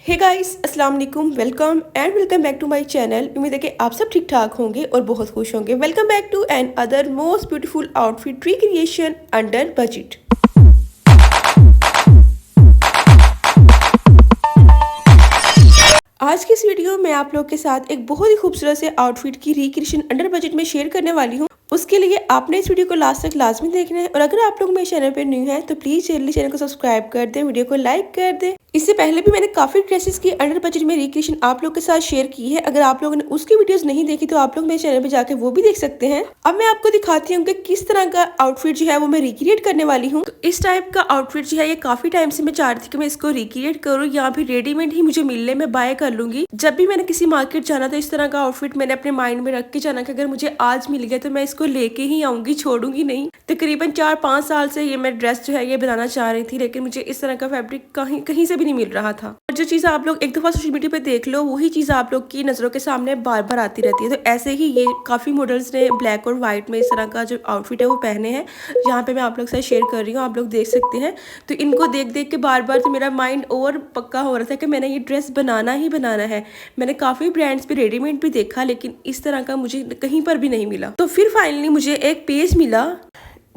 हे guys अस्सलाम वालेकुम welcome back to my channel. उम्मीद है कि आप सब ठीक ठाक होंगे और बहुत खुश होंगे। Welcome back to another most beautiful outfit recreation under budget. आज की इस वीडियो में आप लोग के साथ एक बहुत ही खूबसूरत से आउटफिट की रिक्रिएशन अंडर बजट में शेयर करने वाली हूँ। उसके लिए आपने इस वीडियो को लास्ट तक लाजमी देखना है और अगर आप लोग मेरे चैनल पर न्यू हैं तो प्लीज जल्दी चैनल को सब्सक्राइब कर दें, वीडियो को लाइक कर दें। इससे पहले भी मैंने काफी ड्रेसेस की अंडर बजट में रिक्रिएशन आप लोग के साथ शेयर की है। अगर आप लोगों ने उसकी वीडियोस नहीं देखी तो आप लोग मेरे चैनल पे जाके वो भी देख सकते हैं। अब मैं आपको दिखाती हूँ कि किस तरह का आउटफिट जो है वो मैं रिक्रिएट करने वाली हूँ। तो इस टाइप का आउटफिट जो है ये काफी टाइम से मैं चाह रही थी कि मैं इसको रिक्रिएट करूँ या फिर रेडीमेड ही मुझे मिलने में बाय कर लूंगी। जब भी मैंने किसी मार्केट जाना तो इस तरह का आउटफिट मैंने अपने माइंड में रख के जाना कि अगर मुझे आज मिल गया तो मैं इसको लेके ही आऊंगी, छोड़ूंगी नहीं। तकरीबन 4-5 साल से ये मैं ड्रेस जो है ये बनाना चाह रही थी, लेकिन मुझे इस तरह का फैब्रिक कहीं से भी नहीं मिल रहा था। और जो चीज़ आप लोग एक दफ़ा सोशल मीडिया पे देख लो वही चीज़ आप लोग की नज़रों के सामने बार बार आती रहती है। तो ऐसे ही ये काफ़ी मॉडल्स ने ब्लैक और वाइट में इस तरह का जो आउटफिट है वो पहने हैं। यहाँ पे मैं आप लोग से शेयर कर रही हूँ, आप लोग देख सकते हैं। तो इनको देख देख के बार बार तो मेरा माइंड और पक्का हो रहा था कि मैंने ये ड्रेस बनाना ही बनाना है। मैंने काफ़ी ब्रांड्स पे रेडीमेड भी देखा लेकिन इस तरह का मुझे कहीं पर भी नहीं मिला। तो फिर फाइनली मुझे एक पेज मिला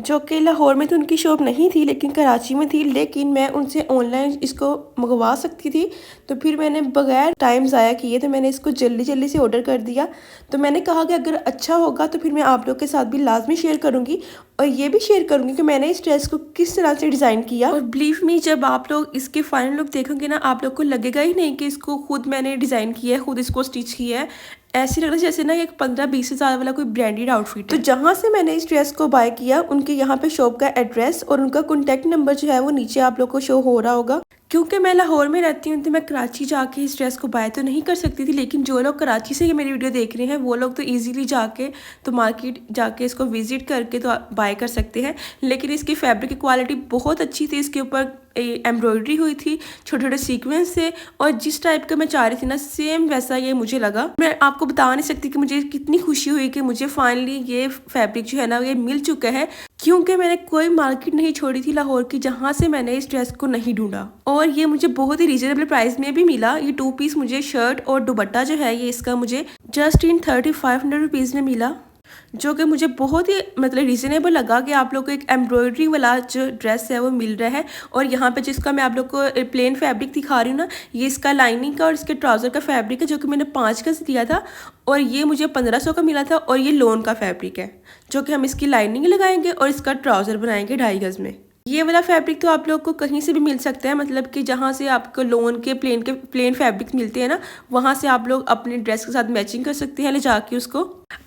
जो कि लाहौर में तो उनकी शॉप नहीं थी लेकिन कराची में थी, लेकिन मैं उनसे ऑनलाइन इसको मंगवा सकती थी। तो फिर मैंने बगैर टाइम ज़ाया किए तो मैंने इसको जल्दी जल्दी से ऑर्डर कर दिया। तो मैंने कहा कि अगर अच्छा होगा तो फिर मैं आप लोग के साथ भी लाजमी शेयर करूँगी और ये भी शेयर करूँगी कि मैंने इस ड्रेस को किस तरह से डिज़ाइन किया। और बिलीव मी, जब आप लोग इसके फाइनल लुक देखोगे ना आप लोग को लगेगा ही नहीं कि इसको खुद मैंने डिज़ाइन किया है, खुद इसको स्टिच किया है। ऐसी लग रहा है जैसे ना एक 15-20 हज़ार वाला कोई ब्रांडेड आउटफिट है। तो जहाँ से मैंने इस ड्रेस को बाय किया उनके यहाँ पे शॉप का एड्रेस और उनका कॉन्टैक्ट नंबर जो है वो नीचे आप लोग को शो हो रहा होगा। क्योंकि मैं लाहौर में रहती हूँ तो मैं कराची जाके इस ड्रेस को बाय तो नहीं कर सकती थी, लेकिन जो लोग कराची से ये मेरी वीडियो देख रहे हैं वो लोग तो इजीली जाके तो मार्केट जाके इसको विजिट करके तो बाय कर सकते हैं। लेकिन इसकी फैब्रिक की क्वालिटी बहुत अच्छी थी, इसके ऊपर एम्ब्रॉयडरी हुई थी, छोटे छोटे सीक्वेंस थे और जिस टाइप का मैं चाह रही थी ना सेम वैसा ये मुझे लगा। मैं आपको बता नहीं सकती कि मुझे कितनी खुशी हुई कि मुझे फाइनली ये फैब्रिक जो है ना ये मिल चुका है, क्योंकि मैंने कोई मार्केट नहीं छोड़ी थी लाहौर की जहाँ से मैंने इस ड्रेस को नहीं ढूंढा और ये मुझे बहुत ही रीजनेबल प्राइस में भी मिला। ये 2 पीस मुझे शर्ट और दुपट्टा जो है ये इसका मुझे जस्ट इन 3500 रुपीज़ में मिला, जो कि मुझे बहुत ही मतलब रीज़नेबल लगा कि आप लोग को एक एम्ब्रॉयडरी वाला जो ड्रेस है वो मिल रहा है। और यहाँ पे जिसका मैं आप लोग को प्लेन फैब्रिक दिखा रही हूँ ना, ये इसका लाइनिंग का और इसके ट्राउज़र का फैब्रिक है जो कि मैंने 5 गज दिया था और ये मुझे 1500 का मिला था। और ये लोन का फैब्रिक है जो कि हम इसकी लाइनिंग लगाएंगे और इसका ट्राउज़र बनाएंगे 2.5 गज में। ये वाला फैब्रिक तो आप लोग को कहीं से भी मिल सकता है, मतलब कि जहाँ से आपको लोन के प्लेन फैब्रिक मिलते हैं ना वहाँ से आप लोग अपने ड्रेस के साथ मैचिंग कर सकते हैं ले जाके उसको।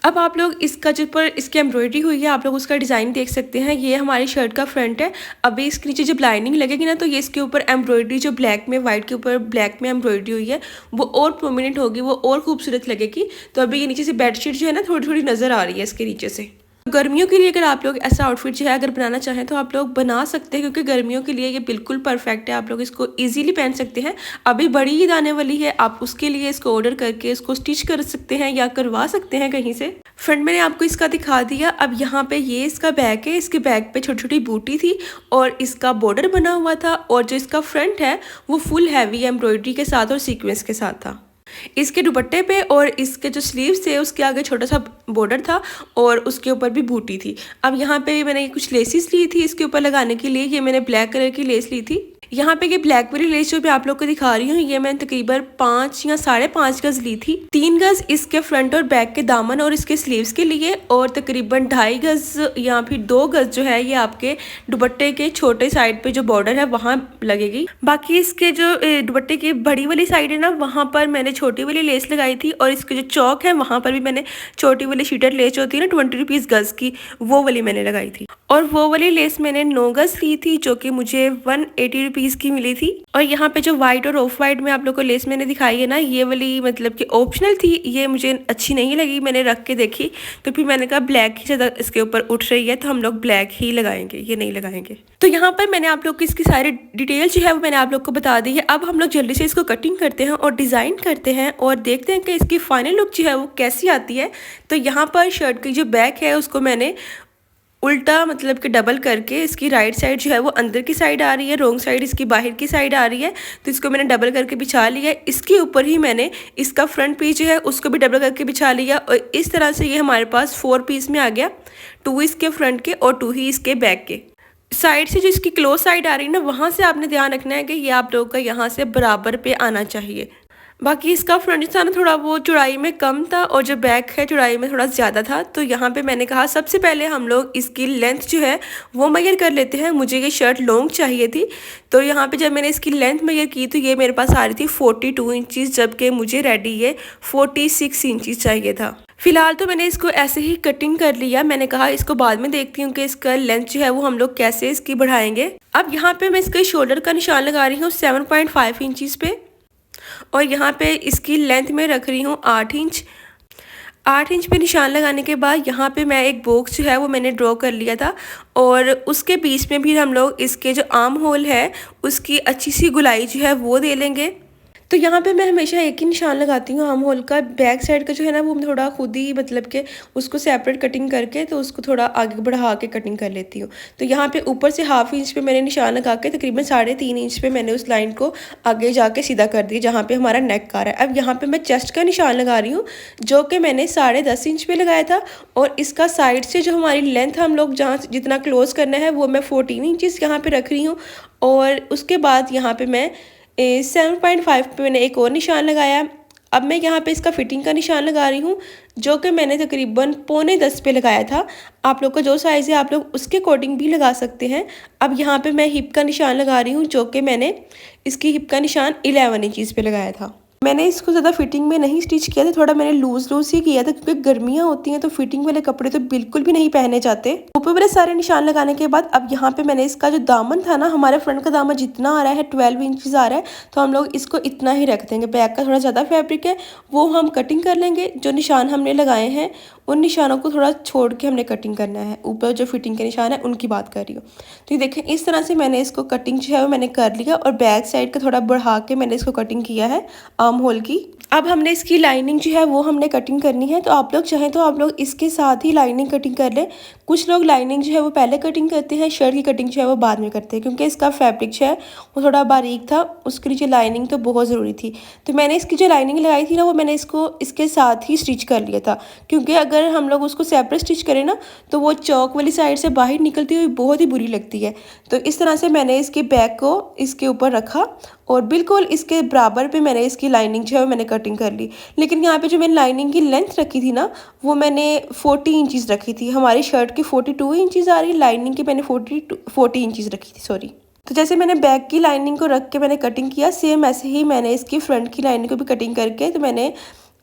अब आप लोग इसका जिस पर इसकी एम्ब्रॉयडरी हुई है आप लोग उसका डिज़ाइन देख सकते हैं। ये हमारी शर्ट का फ्रंट है। अभी इसके नीचे जब लाइनिंग लगेगी ना तो ये इसके ऊपर एम्ब्रॉयडरी जो ब्लैक में वाइट के ऊपर ब्लैक में एम्ब्रॉयडरी हुई है वो और प्रोमिनेंट होगी, वो और खूबसूरत लगेगी। तो अभी ये नीचे से बेडशीट जो है ना थोड़ी थोड़ी नज़र आ रही है इसके नीचे से। गर्मियों के लिए अगर आप लोग ऐसा आउटफिट जो है अगर बनाना चाहें तो आप लोग बना सकते हैं, क्योंकि गर्मियों के लिए ये बिल्कुल परफेक्ट है। आप लोग इसको इजीली पहन सकते हैं। अभी बड़ी ईद आने वाली है, आप उसके लिए इसको ऑर्डर करके इसको स्टिच कर सकते हैं या करवा सकते हैं कहीं से। फ्रंट मैंने आपको इसका दिखा दिया। अब यहाँ पे ये इसका बैक है, इसके बैक पे छोटी छोटी बूटी थी और इसका बॉर्डर बना हुआ था और जो इसका फ्रंट है वो फुल हैवी एम्ब्रॉयडरी के साथ और सीक्वेंस के साथ था। इसके दुपट्टे पे और इसके जो स्लीव्स थे उसके आगे छोटा सा बॉर्डर था और उसके ऊपर भी बूटी थी। अब यहाँ पे मैंने कुछ लेसेस ली थी इसके ऊपर लगाने के लिए। ये मैंने ब्लैक कलर की लेस ली थी। यहाँ पे ये ब्लैक वाली लेस जो मैं आप लोग को दिखा रही हूँ ये मैंने तकरीबन 5 या 5.5 गज ली थी। 3 गज इसके फ्रंट और बैक के दामन और इसके स्लीव्स के लिए और तकरीबन 2.5 गज या फिर 2 गज जो है ये आपके दुपट्टे के छोटे साइड पे जो बॉर्डर है वहाँ लगेगी। बाकी इसके जो दुपट्टे की बड़ी वाली साइड है ना वहाँ पर मैंने छोटी वाली लेस लगाई थी और इसके जो चौक है वहाँ पर भी मैंने छोटी वाली शीटर लेस होती है ना 20 रुपीज़ गज की, वो वाली मैंने लगाई थी। और वो वाली लेस मैंने 9 गज ली थी जो कि मुझे 180 रुपीज़ की मिली थी। और यहाँ पे जो वाइट और ऑफ वाइट में आप लोग को लेस मैंने दिखाई है ना ये वाली मतलब कि ऑप्शनल थी, ये मुझे अच्छी नहीं लगी। मैंने रख के देखी तो फिर मैंने कहा ब्लैक ही ज़्यादा इसके ऊपर उठ रही है तो हम लोग ब्लैक ही लगाएंगे, ये नहीं लगाएंगे। तो यहाँ पर मैंने आप लोग की इसकी सारी डिटेल जो है वो मैंने आप लोग को बता दी है। अब हम लोग जल्दी से इसको कटिंग करते हैं और डिज़ाइन करते हैं और देखते हैं कि इसकी फाइनल लुक जो है वो कैसी आती है। तो यहाँ पर शर्ट की जो बैक है उसको मैंने उल्टा मतलब कि डबल करके इसकी राइट साइड जो है वो अंदर की साइड आ रही है, रॉन्ग साइड इसकी बाहर की साइड आ रही है। तो इसको मैंने डबल करके बिछा लिया है। इसके ऊपर ही मैंने इसका फ्रंट पीस जो है उसको भी डबल करके बिछा लिया और इस तरह से ये हमारे पास 4 पीस में आ गया, 2 इसके फ्रंट के और 2 ही इसके बैक के। साइड से जो इसकी क्लोज साइड आ रही है ना, वहाँ से आपने ध्यान रखना है कि ये आप लोगों का यहाँ से बराबर पे आना चाहिए। बाकी इसका फ्रंट जो था ना थोड़ा वो चौड़ाई में कम था और जो बैक है चौड़ाई में थोड़ा ज़्यादा था। तो यहाँ पे मैंने कहा सबसे पहले हम लोग इसकी लेंथ जो है वो मेजर कर लेते हैं। मुझे ये शर्ट लॉन्ग चाहिए थी, तो यहाँ पे जब मैंने इसकी लेंथ मेजर की तो ये मेरे पास आ रही थी 42 इंचज़, जबकि मुझे रेडी ये 46 इंचज़ चाहिए था। फिलहाल तो मैंने इसको ऐसे ही कटिंग कर लिया। मैंने कहा इसको बाद में देखती हूँ कि इसका लेंथ जो है वो हम लोग कैसे इसकी बढ़ाएंगे। अब यहाँ पे मैं इसके शोल्डर का निशान लगा रही हूँ 7.5 इंचज़ पे और यहाँ पे इसकी लेंथ में रख रही हूँ 8 इंच। 8 इंच पे निशान लगाने के बाद यहाँ पे मैं एक बॉक्स जो है वो मैंने ड्रॉ कर लिया था और उसके बीच में भी हम लोग इसके जो आर्म होल है उसकी अच्छी सी गुलाई जो है वो दे लेंगे। तो यहाँ पे मैं हमेशा एक ही निशान लगाती हूँ आर्म होल का। बैक साइड का जो है ना वो थोड़ा खुद ही मतलब कि उसको सेपरेट कटिंग करके तो उसको थोड़ा आगे बढ़ा के कटिंग कर लेती हूँ। तो यहाँ पे ऊपर से 1/2 इंच पे मैंने निशान लगा के तकरीबन 3.5 इंच पे मैंने उस लाइन को आगे जाके सीधा कर दिया जहाँ पे हमारा नेक आ रहा है। अब यहाँ पे मैं चेस्ट का निशान लगा रही हूँ जो कि मैंने 10.5 इंच पे लगाया था और इसका साइड से जो हमारी लेंथ हम लोग जहाँ जितना क्लोज करना है वो मैं 14 इंचज़ यहाँ पे रख रही हूँ। और उसके बाद यहाँ पे मैं 7.5 पे मैंने एक और निशान लगाया। अब मैं यहाँ पे इसका फिटिंग का निशान लगा रही हूँ जो कि मैंने तकरीबन 9.25 पे लगाया था। आप लोग का जो साइज़ है आप लोग उसके अकॉर्डिंग भी लगा सकते हैं। अब यहाँ पे मैं हिप का निशान लगा रही हूँ जो कि मैंने इसकी हिप का निशान 11 इंचज़ पे लगाया था। मैंने इसको ज़्यादा फिटिंग में नहीं स्टिच किया था, थोड़ा मैंने लूज़ ही किया था क्योंकि गर्मियाँ होती हैं तो फिटिंग वाले कपड़े तो बिल्कुल भी नहीं पहने जाते। ऊपर वाले सारे निशान लगाने के बाद अब यहाँ पे मैंने इसका जो दामन था ना, हमारे फ्रंट का दामन जितना आ रहा है 12 इंचज़ आ रहा है तो हम लोग इसको इतना ही रख देंगे। बैक का थोड़ा ज़्यादा फैब्रिक है वो हम कटिंग कर लेंगे। जो निशान हमने लगाए हैं उन निशानों को थोड़ा छोड़ के हमने कटिंग करना है। ऊपर जो फिटिंग के निशान है उनकी बात कर रही हूँ। तो ये देखें इस तरह से मैंने इसको कटिंग जो है वो मैंने कर लिया और बैक साइड का थोड़ा बढ़ा के मैंने इसको कटिंग किया है आर्म होल की। अब हमने इसकी लाइनिंग जो है वो हमने कटिंग करनी है। तो आप लोग चाहें तो आप लोग इसके साथ ही लाइनिंग कटिंग कर लें। कुछ लोग लाइनिंग जो है वो पहले कटिंग करते हैं, शर्ट की कटिंग जो है वो बाद में करते हैं क्योंकि इसका फैब्रिक जो है वो थोड़ा बारीक था, उसके नीचे लाइनिंग तो बहुत ज़रूरी थी। तो मैंने इसकी जो लाइनिंग लगाई थी ना वो मैंने इसको इसके साथ ही स्टिच कर लिया था क्योंकि अगर हम लोग उसको सेपरेट स्टिच करें ना तो वो चौक वाली साइड से बाहर निकलती हुई बहुत ही बुरी लगती है। तो इस तरह से मैंने इसके बैक को इसके ऊपर रखा और बिल्कुल इसके बराबर पे मैंने इसकी लाइनिंग जो है मैंने कटिंग कर ली। लेकिन यहाँ पे जो मैंने लाइनिंग की लेंथ रखी थी ना वो मैंने 40 इंचज़ रखी थी। हमारी शर्ट की 42 इंचज़ आ रही है, लाइनिंग की मैंने 40 इंचज़ रखी थी, सॉरी। तो जैसे मैंने बैक की लाइनिंग को रख के मैंने कटिंग किया, सेम ऐसे ही मैंने इसकी फ्रंट की लाइनिंग को भी कटिंग करके तो मैंने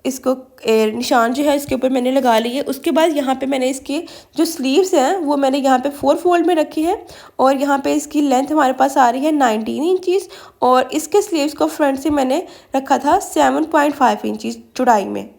इसको निशान जो है इसके ऊपर मैंने लगा लिए। उसके बाद यहाँ पे मैंने इसके जो स्लीव्स हैं वो मैंने यहाँ पे 4 फोल्ड में रखी है और यहाँ पे इसकी लेंथ हमारे पास आ रही है 19 इंचज़ और इसके स्लीव्स को फ्रंट से मैंने रखा था 7.5 इंचज़ चौड़ाई में।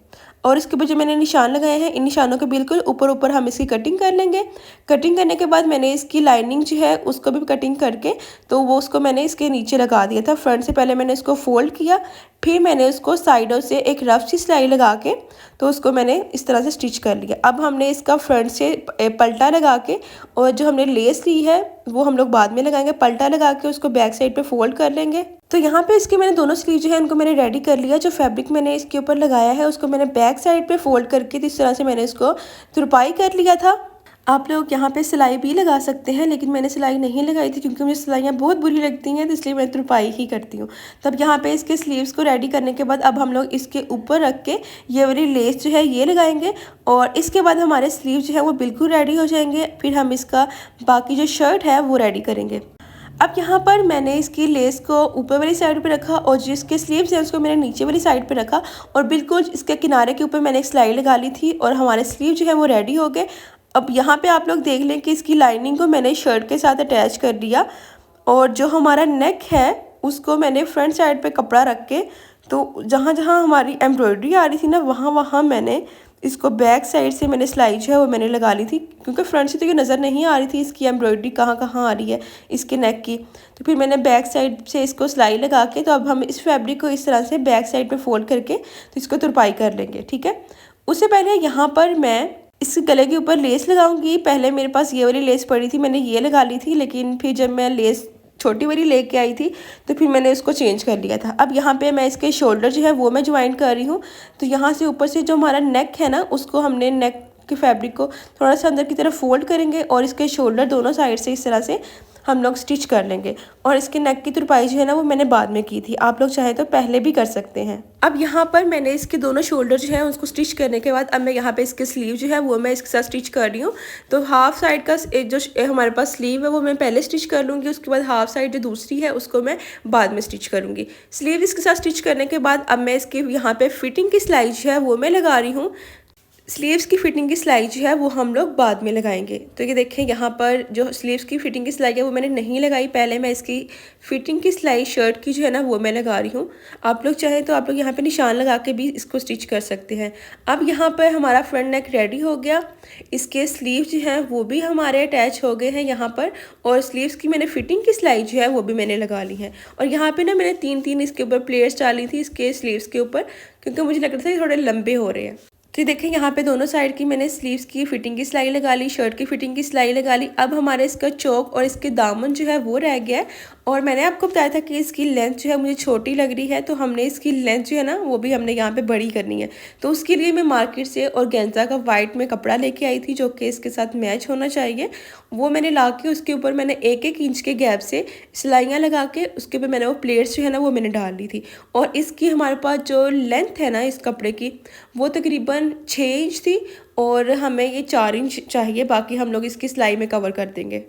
और इसके ऊपर जो मैंने निशान लगाए हैं इन निशानों के बिल्कुल ऊपर हम इसकी कटिंग कर लेंगे। कटिंग करने के बाद मैंने इसकी लाइनिंग जो है उसको भी कटिंग करके तो वो उसको मैंने इसके नीचे लगा दिया था। फ्रंट से पहले मैंने इसको फोल्ड किया, फिर मैंने उसको साइडों से एक रफ सी सिलाई लगा के तो उसको मैंने इस तरह से स्टिच कर लिया। अब हमने इसका फ्रंट से पलटा लगा के और जो हमने लेस ली है वो हम लोग बाद में लगाएंगे। पलटा लगा के उसको बैक साइड पे फोल्ड कर लेंगे। तो यहाँ पे इसके मैंने दोनों स्लीव जो है इनको मैंने रेडी कर लिया। जो फैब्रिक मैंने इसके ऊपर लगाया है उसको मैंने बैक साइड पे फोल्ड करके इस तरह से मैंने इसको तुरपाई कर लिया था। आप लोग यहाँ पे सिलाई भी लगा सकते हैं लेकिन मैंने सिलाई नहीं लगाई थी क्योंकि मुझे सिलाइयाँ बहुत बुरी लगती हैं, तो इसलिए मैं तुरपाई ही करती हूँ। तब यहाँ पे इसके स्लीव्स को रेडी करने के बाद अब हम लोग इसके ऊपर रख के ये वाली लेस जो है ये लगाएंगे और इसके बाद हमारे स्लीव जो है वो बिल्कुल रेडी हो जाएंगे। फिर हम इसका बाकी जो शर्ट है वो रेडी करेंगे। अब यहाँ पर मैंने इसकी लेस को ऊपर वाली साइड पे रखा और जिसके स्लीव्स हैं उसको मैंने नीचे वाली साइड पे रखा और बिल्कुल इसके किनारे के ऊपर मैंने एक सिलाई लगा ली थी और हमारे स्लीव जो है वो रेडी हो गए। अब यहाँ पे आप लोग देख लें कि इसकी लाइनिंग को मैंने शर्ट के साथ अटैच कर दिया और जो हमारा नेक है उसको मैंने फ्रंट साइड पे कपड़ा रख के तो जहाँ जहाँ हमारी एम्ब्रॉयडरी आ रही थी ना वहाँ मैंने इसको बैक साइड से मैंने सिलाई जो है वो मैंने लगा ली थी क्योंकि फ्रंट से तो ये नज़र नहीं आ रही थी इसकी एम्ब्रॉयडरी कहाँ कहाँ आ रही है इसके नेक की। तो फिर मैंने बैक साइड से इसको सिलाई लगा के तो अब हम इस फैब्रिक को इस तरह से बैक साइड पे फोल्ड करके तो इसको तुरपाई कर लेंगे, ठीक है। उससे पहले यहाँ पर मैं इसके गले के ऊपर लेस लगाऊंगी। पहले मेरे पास ये वाली लेस पड़ी थी, मैंने ये लगा ली थी, लेकिन फिर जब मैं लेस छोटी वाली लेके आई थी तो फिर मैंने उसको चेंज कर लिया था। अब यहाँ पे मैं इसके शोल्डर जो है वो मैं ज्वाइन कर रही हूँ। तो यहाँ से ऊपर से जो हमारा नेक है ना, उसको हमने नेक के फैब्रिक को थोड़ा सा अंदर की तरफ फोल्ड करेंगे और इसके शोल्डर दोनों साइड से इस तरह से हम लोग स्टिच कर लेंगे। और इसके नेक की तुरपाई जो है ना वो मैंने बाद में की थी, आप लोग चाहें तो पहले भी कर सकते हैं। अब यहाँ पर मैंने इसके दोनों शोल्डर जो है उसको स्टिच करने के बाद अब मैं यहाँ पे इसके स्लीव जो है वो मैं इसके साथ स्टिच कर रही हूँ। तो हाफ साइड का जो हमारे पास स्लीव है वो मैं पहले स्टिच कर लूँगी, उसके बाद हाफ साइड जो दूसरी है उसको मैं बाद में स्टिच करूँगी। स्लीव इसके साथ स्टिच करने के बाद अब मैं इसके यहाँ पे फिटिंग की सिलाई जो है वो मैं लगा रही हूँ। स्लीव्स की फिटिंग की सिलाई जो है वो हम लोग बाद में लगाएंगे। तो ये देखें यहाँ पर जो स्लीव्स की फिटिंग की सिलाई है वो मैंने नहीं लगाई, पहले मैं इसकी फिटिंग की सिलाई शर्ट की जो है ना वो मैं लगा रही हूँ। आप लोग चाहें तो आप लोग यहाँ पे निशान लगा के भी इसको स्टिच कर सकते हैं। अब यहाँ पर हमारा फ्रंट नेक रेडी हो गया, इसके स्लीव जो हैं वो भी हमारे अटैच हो गए हैं यहाँ पर, और स्लीव्स की मैंने फिटिंग की सिलाई जो है वो भी मैंने लगा ली है। और यहाँ पर ना मैंने 3-3 इसके ऊपर प्लेट्स डाली थी इसके स्लीव्स के ऊपर, क्योंकि मुझे लग रहा था ये थोड़े लंबे हो रहे हैं। तो ये देखें यहाँ पे दोनों साइड की मैंने स्लीव्स की फिटिंग की सिलाई लगा ली, शर्ट की फिटिंग की सिलाई लगा ली। अब हमारे इसका चौक और इसके दामन जो है वो रह गया है। और मैंने आपको बताया था कि इसकी लेंथ जो है मुझे छोटी लग रही है, तो हमने इसकी लेंथ जो है ना वो भी हमने यहाँ पे बड़ी करनी है। तो उसके लिए मैं मार्केट से ऑर्गेन्जा का वाइट में कपड़ा लेके आई थी जो कि इसके साथ मैच होना चाहिए। वो मैंने ला के उसके ऊपर मैंने 1-1 इंच के गैप से सिलाइयाँ लगा के उसके ऊपर मैंने वो प्लेट्स जो है ना वो मैंने डाल दी थी। और इसकी हमारे पास जो लेंथ है ना इस कपड़े की वो तकरीबन 6 इंच थी, और हमें ये 4 इंच चाहिए, बाकी हम लोग इसकी सिलाई में कवर कर देंगे।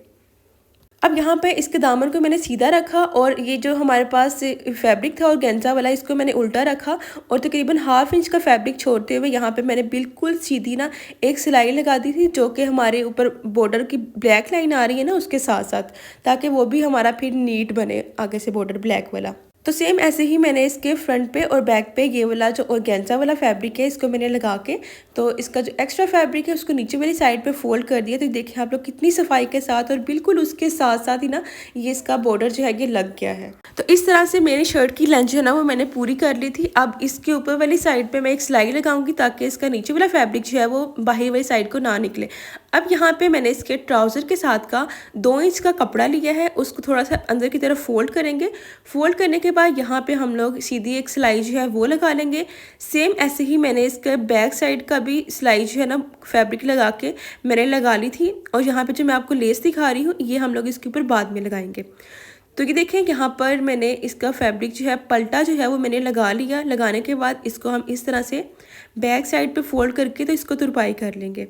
अब यहाँ पे इसके दामन को मैंने सीधा रखा, और ये जो हमारे पास फैब्रिक था ऑर्गेन्जा वाला इसको मैंने उल्टा रखा, और तकरीबन हाफ इंच का फैब्रिक छोड़ते हुए यहाँ पे मैंने बिल्कुल सीधी ना एक सिलाई लगा दी थी, जो कि हमारे ऊपर बॉर्डर की ब्लैक लाइन आ रही है ना उसके साथ साथ, ताकि वो भी हमारा फिर नीट बने आगे से बॉर्डर ब्लैक वाला। तो सेम ऐसे ही मैंने इसके फ्रंट पे और बैक पे ये वाला जो ऑर्गेन्जा वाला फैब्रिक है इसको मैंने लगा के, तो इसका जो एक्स्ट्रा फैब्रिक है उसको नीचे वाली साइड पे फोल्ड कर दिया। तो देखिए आप लोग कितनी सफाई के साथ, और बिल्कुल उसके साथ साथ ही ना ये इसका बॉर्डर जो है ये लग गया है। तो इस तरह से मेरी शर्ट की लेंथ जो है ना वो मैंने पूरी कर ली थी। अब इसके ऊपर वाली साइड पे मैं एक सिलाई लगाऊंगी ताकि इसका नीचे वाला फैब्रिक जो है वो बाहर वाली साइड को ना निकले। अब यहाँ पे मैंने इसके ट्राउज़र के साथ का 2 इंच का कपड़ा लिया है, उसको थोड़ा सा अंदर की तरफ फोल्ड करेंगे। फोल्ड करने के बाद यहाँ पे हम लोग सीधी एक सिलाई जो है वो लगा लेंगे। सेम ऐसे ही मैंने इसके बैक साइड का भी सिलाई जो है ना फैब्रिक लगा के मैंने लगा ली थी, और यहाँ पे जो मैं आपको लेस दिखा रही हूँ ये हम लोग इसके ऊपर बाद में लगाएंगे। तो ये देखें यहाँ पर मैंने इसका फैब्रिक जो है पल्टा जो है वो मैंने लगा लिया। लगाने के बाद इसको हम इस तरह से बैक साइड पे फोल्ड करके तो इसको तुरपाई कर लेंगे।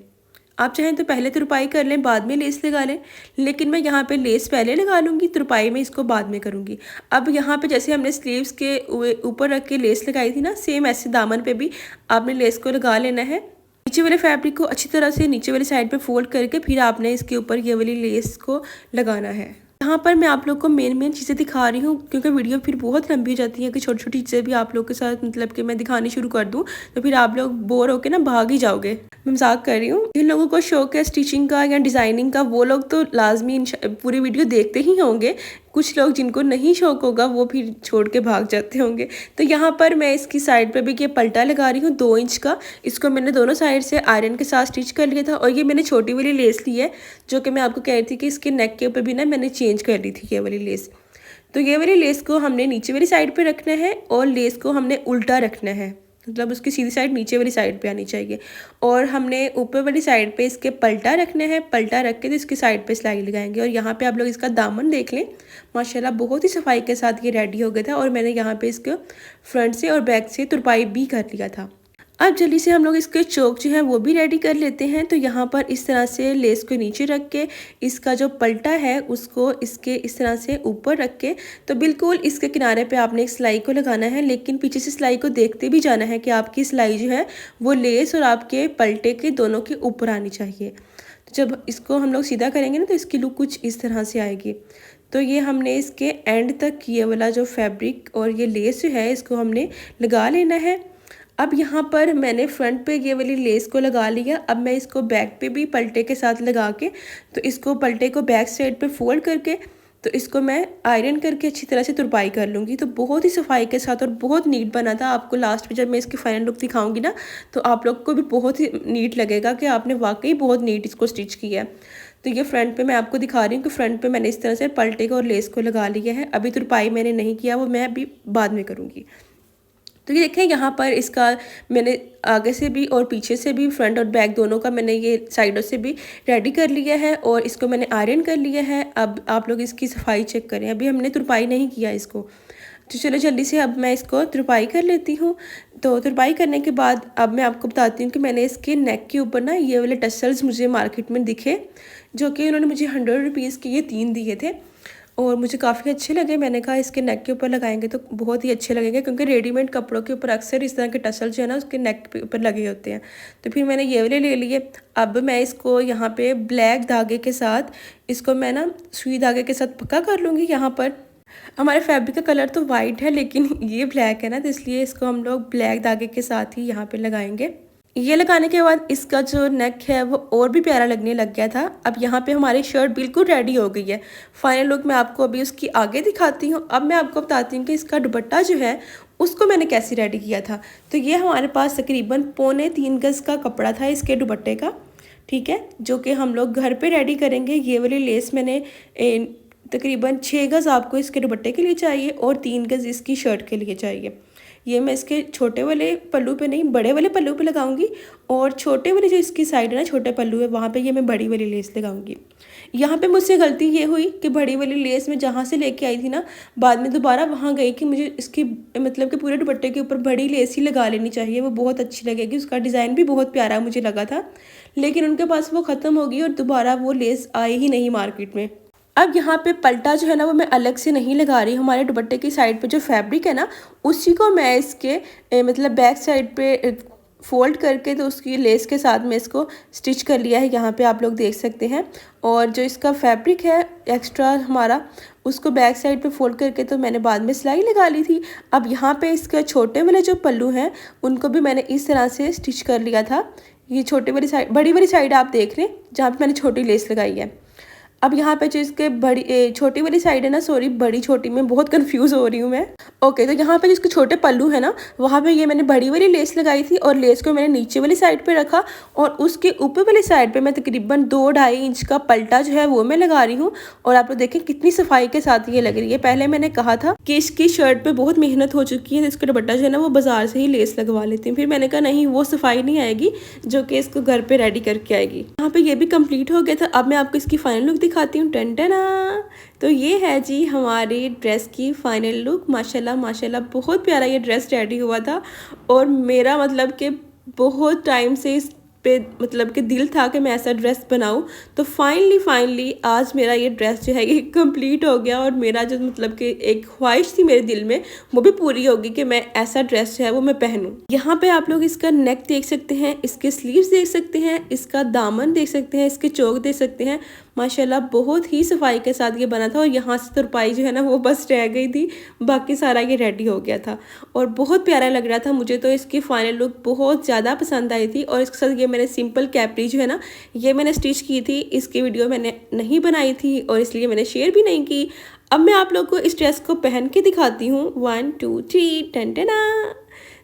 आप चाहें तो पहले तुरपाई कर लें बाद में लेस लगा लें, लेकिन मैं यहाँ पे लेस पहले लगा लूँगी, तुरपाई में इसको बाद में करूँगी। अब यहाँ पे जैसे हमने स्लीव्स के ऊपर रख के लेस लगाई थी ना, सेम ऐसे दामन पे भी आपने लेस को लगा लेना है। नीचे वाले फैब्रिक को अच्छी तरह से नीचे वाली साइड पे फोल्ड करके फिर आपने इसके ऊपर ये वाली लेस को लगाना है। यहाँ पर मैं आप लोग को मेन चीज़ें दिखा रही हूँ, क्योंकि वीडियो फिर बहुत लंबी हो जाती है कि छोटी छोटी चीज़ें भी आप लोग के साथ मतलब कि मैं दिखानी शुरू कर दूँ तो फिर आप लोग बोर होकर ना भाग ही जाओगे। मैं मजाक कर रही हूँ। जिन लोगों को शौक है स्टिचिंग का या डिज़ाइनिंग का वो लोग तो लाजमी पूरी वीडियो देखते ही होंगे। कुछ लोग जिनको नहीं शौक होगा वो फिर छोड़ के भाग जाते होंगे। तो यहाँ पर मैं इसकी साइड पे भी ये पल्टा लगा रही हूँ 2 इंच का। इसको मैंने दोनों साइड से आयरन के साथ स्टिच कर लिया था, और ये मैंने छोटी वाली लेस ली है जो कि मैं आपको कह रही थी कि इसके नेक के ऊपर भी ना मैंने चेंज कर ली थी ये वाली लेस। तो ये वाली लेस को हमने नीचे वाली साइड पर रखना है, और लेस को हमने उल्टा रखना है, मतलब उसकी सीधी साइड नीचे वाली साइड पे आनी चाहिए। और हमने ऊपर वाली साइड पे इसके पलटा रखना है, पलटा रख के तो इसकी साइड पे सिलाई लगाएंगे। और यहाँ पे आप लोग इसका दामन देख लें, माशाल्लाह बहुत ही सफाई के साथ ये रेडी हो गया था, और मैंने यहाँ पे इसके फ्रंट से और बैक से तुरपाई भी कर लिया था। अब जल्दी से हम लोग इसके चौक जो है वो भी रेडी कर लेते हैं। तो यहाँ पर इस तरह से लेस को नीचे रख के इसका जो पलटा है उसको इसके इस तरह से ऊपर रख के तो बिल्कुल इसके किनारे पे आपने एक सिलाई को लगाना है, लेकिन पीछे से सिलाई को देखते भी जाना है कि आपकी सिलाई जो है वो लेस और आपके पलटे के दोनों के ऊपर आनी चाहिए। तो जब इसको हम लोग सीधा करेंगे ना तो इसकी लुक कुछ इस तरह से आएगी। तो ये हमने इसके एंड तक ये वाला जो फैब्रिक और ये लेस जो है इसको हमने लगा लेना है। अब यहाँ पर मैंने फ्रंट पे ये वाली लेस को लगा लिया। अब मैं इसको बैक पे भी पलटे के साथ लगा के तो इसको पलटे को बैक साइड पे फोल्ड करके तो इसको मैं आयरन करके अच्छी तरह से तुरपाई कर लूँगी। तो बहुत ही सफाई के साथ और बहुत नीट बना था। आपको लास्ट में जब मैं इसकी फाइनल लुक दिखाऊंगी ना, तो आप लोग को भी बहुत ही नीट लगेगा कि आपने वाकई बहुत नीट इसको स्टिच किया है। तो ये फ्रंट पे मैं आपको दिखा रही हूँ कि फ्रंट पे मैंने इस तरह से पलटे को और लेस को लगा लिया है। अभी तुरपाई मैंने नहीं किया, वो मैं अभी बाद में करूँगी। तो ये देखें, यहाँ पर इसका मैंने आगे से भी और पीछे से भी, फ्रंट और बैक दोनों का मैंने ये साइडों से भी रेडी कर लिया है और इसको मैंने आयरन कर लिया है। अब आप लोग इसकी सफाई चेक करें, अभी हमने तुरपाई नहीं किया इसको। तो चलो जल्दी से अब मैं इसको तुरपाई कर लेती हूँ। तो तुरपाई करने के बाद अब मैं आपको बताती हूँ कि मैंने इसके नेक के ऊपर ना ये वाले टसल्स मुझे मार्केट में दिखे, जो कि उन्होंने मुझे 100 रुपीज़ के ये 3 दिए थे और मुझे काफ़ी अच्छे लगे। मैंने कहा इसके नेक के ऊपर लगाएंगे तो बहुत ही अच्छे लगेंगे, क्योंकि रेडीमेड कपड़ों के ऊपर अक्सर इस तरह के टसल जो है ना उसके नेक के ऊपर लगे होते हैं। तो फिर मैंने ये वाले ले लिए। अब मैं इसको यहाँ पे ब्लैक धागे के साथ इसको मैं ना सुई धागे के साथ पक्का कर लूँगी। यहाँ पर हमारे फैब्रिक का कलर तो वाइट है लेकिन ये ब्लैक है ना, तो इसलिए इसको हम लोग ब्लैक धागे के साथ ही यहाँ पर लगाएंगे। ये लगाने के बाद इसका जो नेक है वो और भी प्यारा लगने लग गया था। अब यहाँ पे हमारी शर्ट बिल्कुल रेडी हो गई है। फाइनल लुक मैं आपको अभी उसकी आगे दिखाती हूँ। अब मैं आपको बताती हूँ कि इसका दुपट्टा जो है उसको मैंने कैसे रेडी किया था। तो ये हमारे पास तकरीबन 3.25 गज़ का कपड़ा था इसके दुपट्टे का, ठीक है, जो कि हम लोग घर पे रेडी करेंगे। ये वाली लेस मैंने तकरीबन 6 गज़ आपको इसके दुपट्टे के लिए चाहिए और 3 गज़ इसकी शर्ट के लिए चाहिए। ये मैं इसके छोटे वाले पल्लू पे नहीं, बड़े वाले पल्लू पे लगाऊंगी और छोटे वाले जो इसकी साइड है ना, छोटे पल्लू है, वहाँ पे ये मैं बड़ी वाली लेस लगाऊंगी। यहाँ पे मुझसे गलती ये हुई कि बड़ी वाली लेस मैं जहाँ से लेके आई थी ना, बाद में दोबारा वहाँ गई कि मुझे इसकी मतलब कि पूरे दुपट्टे के ऊपर बड़ी लेस ही लगा लेनी चाहिए, वो बहुत अच्छी लगेगी। उसका डिज़ाइन भी बहुत प्यारा मुझे लगा था, लेकिन उनके पास वो ख़त्म हो गई और दोबारा वो लेस आई ही नहीं मार्केट में। अब यहाँ पे पल्टा जो है ना वो मैं अलग से नहीं लगा रही। हमारे दुपट्टे की साइड पे जो फैब्रिक है ना, उसी को मैं इसके मतलब बैक साइड पे फोल्ड करके तो उसकी लेस के साथ में इसको स्टिच कर लिया है। यहाँ पे आप लोग देख सकते हैं। और जो इसका फैब्रिक है एक्स्ट्रा हमारा, उसको बैक साइड पे फोल्ड करके तो मैंने बाद में सिलाई लगा ली थी। अब यहाँ पे इसके छोटे वाले जो पल्लू हैं उनको भी मैंने इस तरह से स्टिच कर लिया था। ये छोटे वाली साइड, बड़ी वाली साइड आप देख लें जहाँ पे मैंने छोटी लेस लगाई है। अब यहाँ पे जो इसके छोटी वाली साइड है ना, सॉरी बड़ी छोटी में बहुत कंफ्यूज हो रही हूँ मैं। ओके, तो यहाँ पे जिसके छोटे पल्लू है ना, वहाँ पे ये मैंने बड़ी वाली लेस लगाई थी और लेस को मैंने नीचे वाली साइड पे रखा और उसके ऊपर वाली साइड पे मैं तकरीबन 2-2.5 इंच का पल्टा जो है वो मैं लगा रही हूँ। और आप लोग देखें कितनी सफाई के साथ ये लग रही है। पहले मैंने कहा था कि इसकी शर्ट पे बहुत मेहनत हो चुकी है, तो इसका दुपट्टा जो है ना वो बाजार से ही लेस लगवा लेती हूँ। फिर मैंने कहा नहीं, वो सफाई नहीं आएगी जो कि इसको घर पे रेडी करके आएगी। यहाँ पे ये भी कंप्लीट हो गया था। अब मैं आपको इसकी फाइनल लुक दिखाती हूँ। टन-टना। तो ये है जी हमारी ड्रेस की फाइनल लुक। माशाल्लाह माशाल्लाह बहुत प्यारा ये ड्रेस रेडी हुआ था और मेरा मतलब कि बहुत टाइम से इस पे मतलब कि दिल था कि मैं ऐसा ड्रेस बनाऊं। तो फाइनली आज मेरा ये ड्रेस जो है ये कंप्लीट हो गया और मेरा जो मतलब कि एक ख्वाहिश थी मेरे दिल में वो भी पूरी होगी कि मैं ऐसा ड्रेस जो है वो मैं पहनूं। यहाँ पे आप लोग इसका नेक देख सकते हैं, इसके स्लीव्स देख सकते हैं, इसका दामन देख सकते हैं, इसके चौक देख सकते हैं। माशाल्लाह बहुत ही सफाई के साथ ये बना था और यहाँ से तुरपाई जो है ना वो बस रह गई थी, बाकी सारा ये रेडी हो गया था और बहुत प्यारा लग रहा था। मुझे तो इसकी फाइनल लुक बहुत ज़्यादा पसंद आई थी। और इसके साथ ये मैंने सिंपल कैपरी जो है ना ये मैंने स्टिच की थी। इसकी वीडियो मैंने नहीं बनाई थी और इसलिए मैंने शेयर भी नहीं की। अब मैं आप लोग को इस ड्रेस को पहन के दिखाती हूँ। 1 2 3 टन-टना।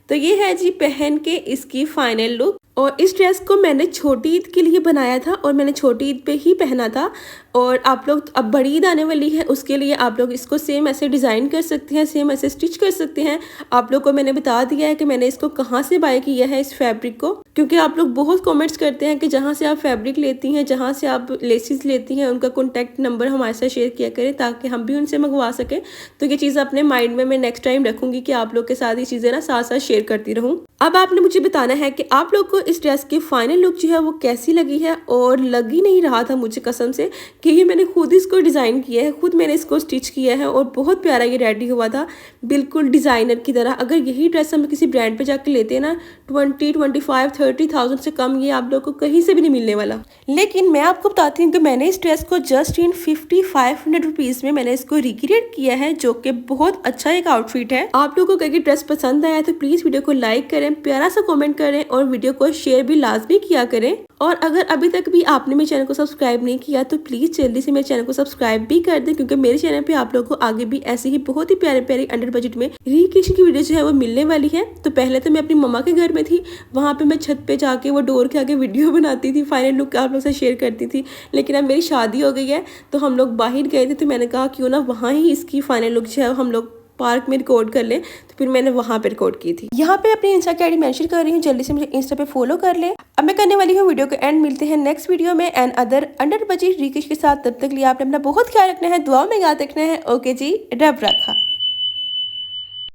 तो ये है जी पहन के इसकी फाइनल लुक। और इस ड्रेस को मैंने छोटी ईद के लिए बनाया था और मैंने छोटी ईद पे ही पहना था। और आप लोग अब बड़ी ईद आने वाली है, उसके लिए आप लोग इसको सेम ऐसे डिज़ाइन कर सकते हैं, सेम ऐसे स्टिच कर सकते हैं। आप लोग को मैंने बता दिया है कि मैंने इसको कहाँ से बाय किया है इस फैब्रिक को, क्योंकि आप लोग बहुत कमेंट्स करते हैं कि जहाँ से आप फैब्रिक लेती हैं, जहाँ से आप लेसिस लेती हैं, उनका कॉन्टैक्ट नंबर हमारे साथ शेयर किया करें ताकि हम भी उनसे मंगवा सकें। तो ये चीज़ अपने माइंड में मैं नेक्स्ट टाइम रखूँगी कि आप लोग के साथ ये चीज़ें ना साथ साथ शेयर करती रहूँ। अब आपने मुझे बताना है कि आप लोग को इस ड्रेस की फाइनल लुक जो है वो कैसी लगी है। और लग ही नहीं रहा था मुझे कसम से कि ये मैंने खुद इसको डिज़ाइन किया है, खुद मैंने इसको स्टिच किया है और बहुत प्यारा ये रेडी हुआ था, बिल्कुल डिज़ाइनर की तरह। अगर यही ड्रेस हम किसी ब्रांड पे जाके लेते हैं ना 20, 25, 30,000 से कम ये आप लोग को कहीं से भी नहीं मिलने वाला। लेकिन मैं आपको बताती हूँ कि मैंने इस ड्रेस को जस्ट इन 5500 रुपीज़ में मैंने इसको रिक्रिएट किया है, जो कि बहुत अच्छा एक आउटफिट है। आप लोगों को अगर ड्रेस पसंद आया तो प्लीज़ वीडियो को लाइक करें, प्यारा सा कमेंट करें और वीडियो को और शेयर भी लाजमी किया करें। और अगर अभी तक भी आपने मेरे चैनल को सब्सक्राइब नहीं किया तो प्लीज़ जल्दी से मेरे चैनल को सब्सक्राइब भी कर दें, क्योंकि मेरे चैनल पे आप लोगों को आगे भी ऐसे ही बहुत ही प्यारे प्यारे अंडर बजट में रिक्रिएशन की वीडियो जो है वो मिलने वाली है। तो पहले तो मैं अपनी मम्मा के घर में थी, वहाँ पे मैं छत पे जाके वो डोर के आगे वीडियो बनाती थी, फाइनल लुक आप लोग से शेयर करती थी। लेकिन अब मेरी शादी हो गई है तो हम लोग बाहर गए थे, तो मैंने कहा क्यों ना वहाँ ही इसकी फाइनल लुक जो है हम लोग पार्क में रिकॉर्ड कर ले, तो फिर मैंने वहां पे रिकॉर्ड की थी। यहाँ पे अपनी इंस्टा की आईडी मेंशन कर रही हूँ, जल्दी से मुझे इंस्टा पे फॉलो कर ले। अब मैं करने वाली हूँ वीडियो के एंड, मिलते हैं नेक्स्ट वीडियो में and other under budget recreation के साथ। तब तक लिए आपने अपना बहुत ख्याल रखना है, दुआ में याद रखना है। ओके जी, रब रखा।